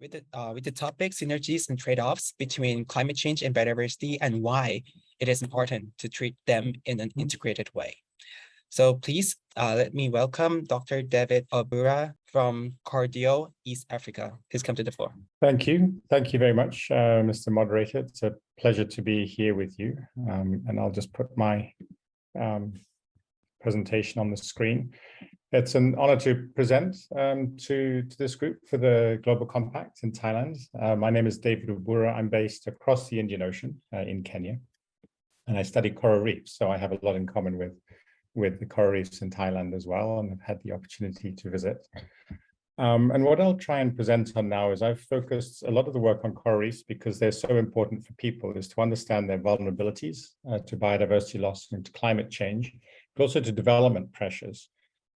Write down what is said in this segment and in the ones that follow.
with the topic synergies and trade-offs between climate change and biodiversity and why it is important to treat them in an integrated way. So please let me welcome Dr. David Obura from Cardio, East Africa. Please come to the floor. Thank you. Thank you very much, Mr. Moderator. It's a pleasure to be here with you. And I'll just put my presentation on the screen. It's an honor to present to this group for the Global Compact in Thailand. My name is David Obura. I'm based across the Indian Ocean in Kenya, and I study coral reefs. So I have a lot in common with the coral reefs in Thailand as well, and I've had the opportunity to visit. And what I'll try and present on now is I've focused a lot of the work on coral reefs because they're so important for people, is to understand their vulnerabilities to biodiversity loss and to climate change, but also to development pressures.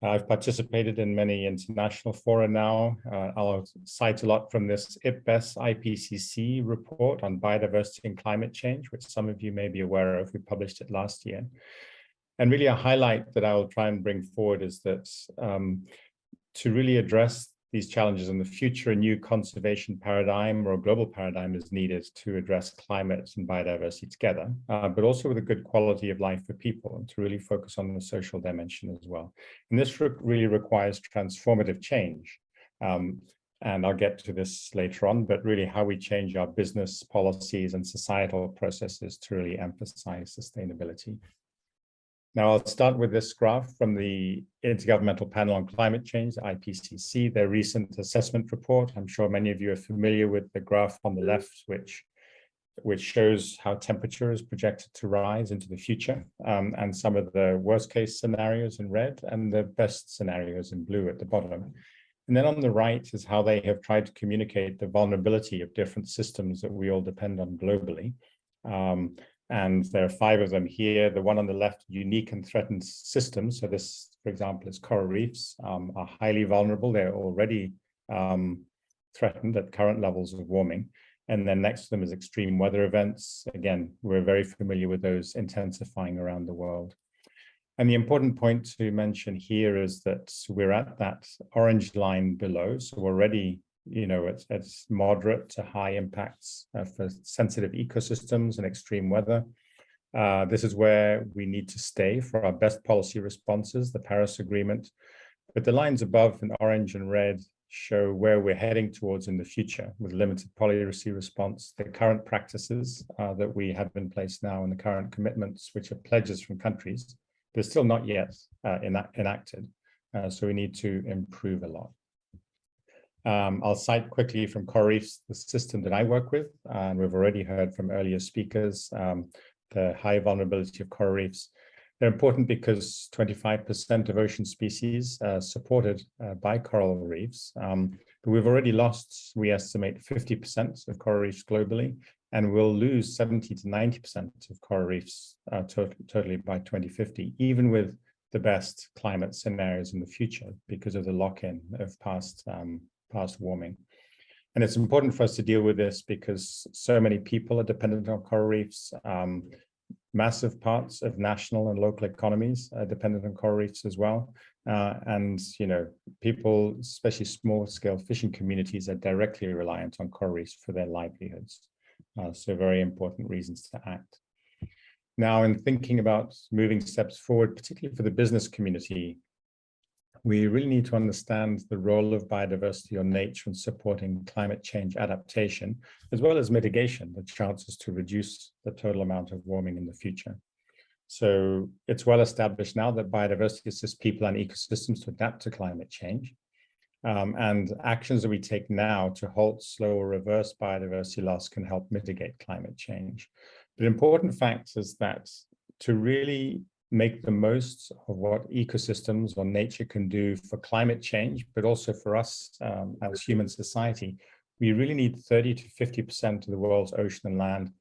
I've participated in many international fora now. I'll cite a lot from this MBS IPCC report on biodiversity and climate change, which some of you may be aware of. We published it last year. And really a highlight that I will try and bring forward is that to really address these challenges in the future, a new conservation paradigm or a global paradigm is needed to address climate and biodiversity together, but also with a good quality of life for people, and to really focus on the social dimension as well. And this really requires transformative change. And I'll get to this later on, but really how we change our business policies and societal processes to really emphasize sustainability. Now, I'll start with this graph from the Intergovernmental Panel on Climate Change, IPCC, their recent assessment report. I'm sure many of you are familiar with the graph on the left, which shows how temperature is projected to rise into the future, and some of the worst case scenarios in red and the best scenarios in blue at the bottom. And then on the right is how they have tried to communicate the vulnerability of different systems that we all depend on globally. And there are 5 of them here. The one on the left, unique and threatened systems. So this, for example, is coral reefs, are highly vulnerable. They're already threatened at current levels of warming. And then next to them is extreme weather events. Again, we're very familiar with those intensifying around the world. And the important point to mention here is that we're at that orange line below. So already, it's moderate to high impacts for sensitive ecosystems and extreme weather. This is where we need to stay for our best policy responses, the Paris Agreement. But the lines above in orange and red show where we're heading towards in the future with limited policy response, the current practices that we have in place now and the current commitments, which are pledges from countries, they're still not yet enacted. So we need to improve a lot. I'll cite quickly from coral reefs, the system that I work with, and we've already heard from earlier speakers, the high vulnerability of coral reefs. They're important because 25% of ocean species are supported by coral reefs, but we've already lost, we estimate, 50% of coral reefs globally, and we'll lose 70 to 90% of coral reefs totally by 2050, even with the best climate scenarios in the future because of the lock-in of past warming. And it's important for us to deal with this because so many people are dependent on coral reefs. Massive parts of national and local economies are dependent on coral reefs as well. And, people, especially small-scale fishing communities, are directly reliant on coral reefs for their livelihoods. So very important reasons to act. Now, in thinking about moving steps forward, particularly for the business community, we really need to understand the role of biodiversity or nature in supporting climate change adaptation, as well as mitigation, the chances to reduce the total amount of warming in the future. So it's well established now that biodiversity assists people and ecosystems to adapt to climate change. And actions that we take now to halt, slow, or reverse biodiversity loss can help mitigate climate change. But important fact is that to really make the most of what ecosystems or nature can do for climate change, but also for us as human society, we really need 30 to 50% of the world's ocean and land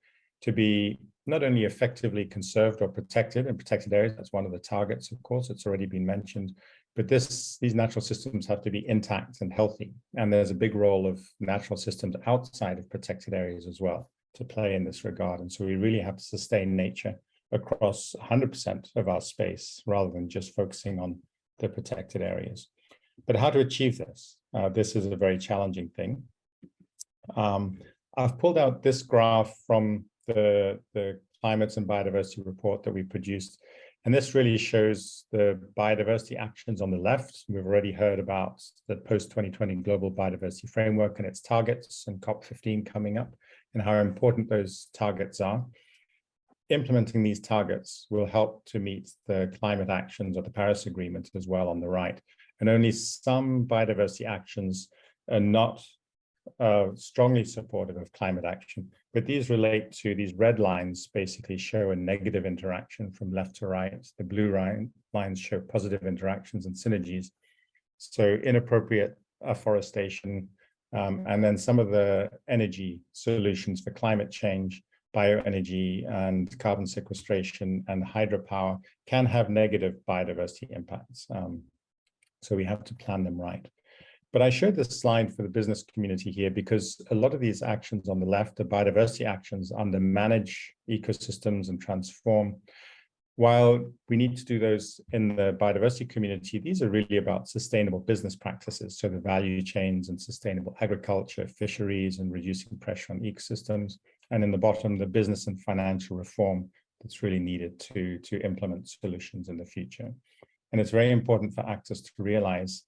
to be not only effectively conserved or protected in protected areas, that's one of the targets, of course, it's already been mentioned, but these natural systems have to be intact and healthy. And there's a big role of natural systems outside of protected areas as well to play in this regard. And so we really have to sustain nature across 100% of our space rather than just focusing on the protected areas. But how to achieve this? This is a very challenging thing. I've pulled out this graph from the Climate and Biodiversity report that we produced. And this really shows the biodiversity actions on the left. We've already heard about the post-2020 Global Biodiversity Framework and its targets and COP15 coming up and how important those targets are. Implementing these targets will help to meet the climate actions of the Paris Agreement as well on the right. And only some biodiversity actions are not strongly supportive of climate action, but these relate to these red lines basically show a negative interaction from left to right. The blue lines show positive interactions and synergies. So inappropriate afforestation, and then some of the energy solutions for climate change, bioenergy and carbon sequestration and hydropower can have negative biodiversity impacts. So we have to plan them right. But I showed this slide for the business community here because a lot of these actions on the left are biodiversity actions under manage ecosystems and transform. While we need to do those in the biodiversity community, these are really about sustainable business practices. So the value chains and sustainable agriculture, fisheries, and reducing pressure on ecosystems. And in the bottom, the business and financial reform that's really needed to implement solutions in the future. And it's very important for actors to realize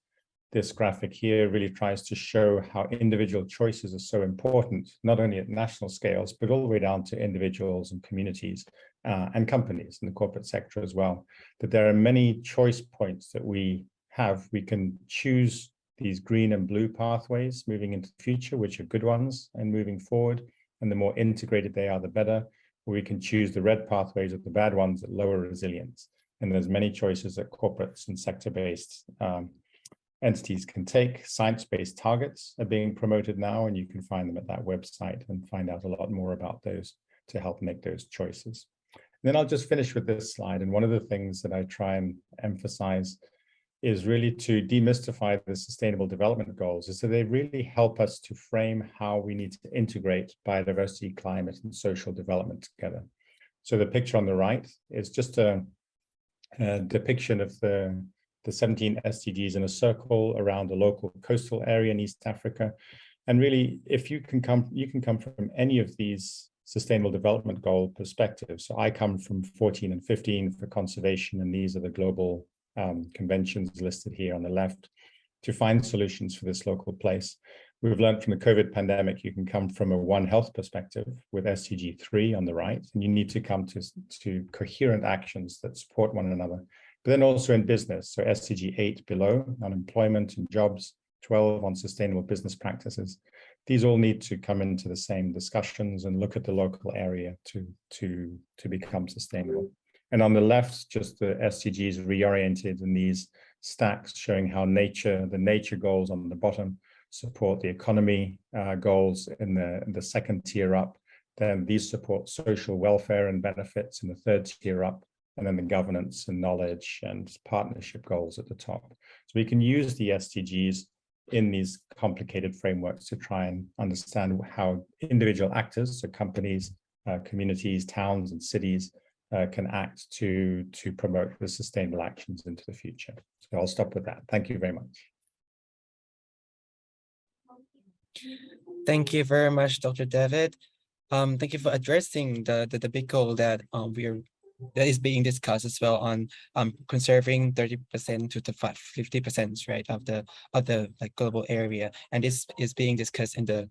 this graphic here really tries to show how individual choices are so important, not only at national scales, but all the way down to individuals and communities and companies in the corporate sector as well. That there are many choice points that we have. We can choose these green and blue pathways moving into the future, which are good ones and moving forward. And the more integrated they are, the better. Or we can choose the red pathways or the bad ones that lower resilience. And there's many choices that corporates and sector-based entities can take. Science-based targets are being promoted now, and you can find them at that website and find out a lot more about those to help make those choices. And then I'll just finish with this slide. And one of the things that I try and emphasize is really to demystify the Sustainable Development Goals, is that they really help us to frame how we need to integrate biodiversity, climate, and social development together. So the picture on the right is just a depiction of the 17 SDGs in a circle around a local coastal area in East Africa. And really, if you can come from any of these Sustainable Development Goal perspectives. So I come from 14 and 15 for conservation, and these are the global conventions listed here on the left to find solutions for this local place. We've learned from the COVID pandemic, you can come from a One Health perspective with SDG 3 on the right, and you need to come to coherent actions that support one another. But then also in business, so SDG 8 below, unemployment and jobs, 12 on sustainable business practices. These all need to come into the same discussions and look at the local area to become sustainable. And on the left, just the SDGs reoriented in these stacks showing how the nature goals on the bottom support the economy goals in the second tier up. Then these support social welfare and benefits in the third tier up. And then the governance and knowledge and partnership goals at the top. So we can use the SDGs in these complicated frameworks to try and understand how individual actors, so companies, communities, towns, and cities can act to promote the sustainable actions into the future. So I'll stop with that. Thank you very much. Thank you very much, Dr. David. Thank you for addressing the big goal that that is being discussed as well on conserving 30% to the 50%, right, of the like global area, and this is being discussed in the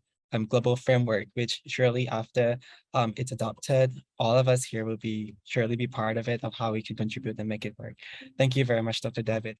global framework, which surely after it's adopted, all of us here will surely be part of it, of how we can contribute and make it work. Thank you very much, Dr. David.